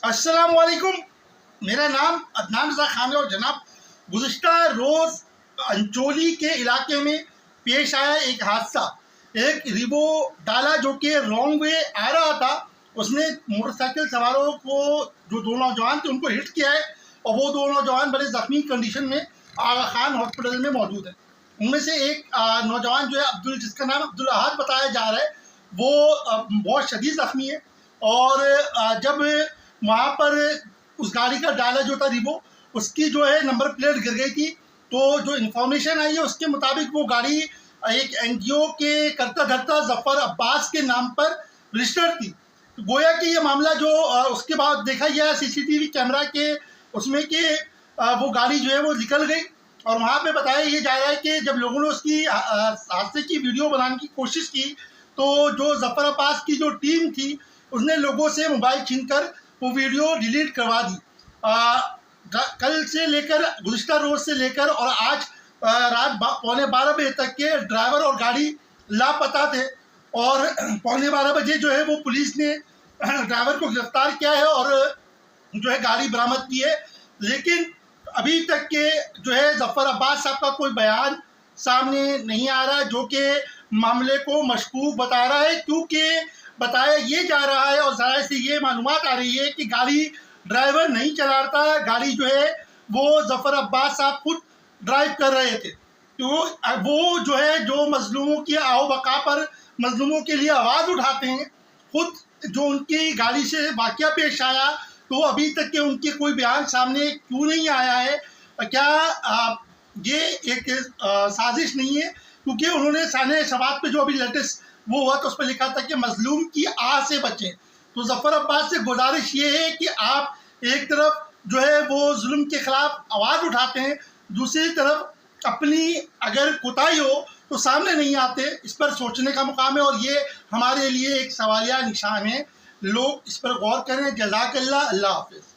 अस्सलाम वालेकुम। मेरा नाम अदनान रज़ा खान है और जनाब गुज़िश्ता रोज़ अंचोली के इलाके में पेश आया एक हादसा। एक रिबो डाला जो कि रॉन्ग वे आ रहा था, उसने मोटरसाइकिल सवारों को, जो दो नौजवान थे, उनको हिट किया है और वो दो नौजवान बड़े ज़ख्मी कंडीशन में आगा खान हॉस्पिटल में मौजूद है। उनमें से एक नौजवान जो है अब्दुल, जिसका नाम अब्दुल अहद बताया जा रहा है, वो बहुत शदीद ज़ख्मी है। और जब वहाँ पर उस गाड़ी का डाला जो था रिबो, उसकी जो है नंबर प्लेट गिर गई थी। तो जो इन्फॉर्मेशन आई है उसके मुताबिक वो गाड़ी एक एनजीओ के करता धरता ज़फ़र अब्बास के नाम पर रजिस्टर्ड थी। तो गोया कि ये मामला जो उसके बाद देखा गया सीसीटीवी कैमरा के उसमें कि वो गाड़ी जो है वो निकल गई। और वहाँ पे बताया ये जा रहा है कि जब लोगों ने उसकी हादसे की वीडियो बनाने की कोशिश की, तो जो ज़फ़र अब्बास की जो टीम थी उसने लोगों से मोबाइल छीनकर वो वीडियो डिलीट करवा दी। कल से लेकर, गुज़िश्ता रोज़ से लेकर और आज रात 12:15 बजे तक के ड्राइवर और गाड़ी लापता थे। और 12:15 बजे जो है वो पुलिस ने ड्राइवर को गिरफ्तार किया है और जो है गाड़ी बरामद की है। लेकिन अभी तक के जो है ज़फ़र अब्बास साहब का कोई बयान सामने नहीं आ रहा है, जो कि मामले को मशकूक बता रहा है, क्योंकि बताया ये जा रहा है और ज़ाहिर से ये मालूमात आ रही है कि गाड़ी ड्राइवर नहीं चला रहा था, गाड़ी जो है वो ज़फ़र अब्बास साहब खुद ड्राइव कर रहे थे। तो वो जो है जो मज़लूमों की आओ बका पर मज़लूमों के लिए आवाज़ उठाते हैं, खुद जो उनकी गाड़ी से वाक़या पेश आया, तो अभी तक के उनके कोई बयान सामने क्यों नहीं आया है? क्या ये एक साजिश नहीं है? क्योंकि उन्होंने साने शबात पे जो अभी लेटेस्ट वो हुआ तो उस पर लिखा था कि मज़लूम की आह से बचें। तो ज़फ़र अब्बास से गुजारिश ये है कि आप एक तरफ जो है वो जुल्म के ख़िलाफ़ आवाज़ उठाते हैं, दूसरी तरफ अपनी अगर कोताही हो तो सामने नहीं आते। इस पर सोचने का मुकाम है और ये हमारे लिए एक सवालिया निशान है। लोग इस पर गौर करें। जज़ाकल्लाह। अल्लाह हाफ़िज़।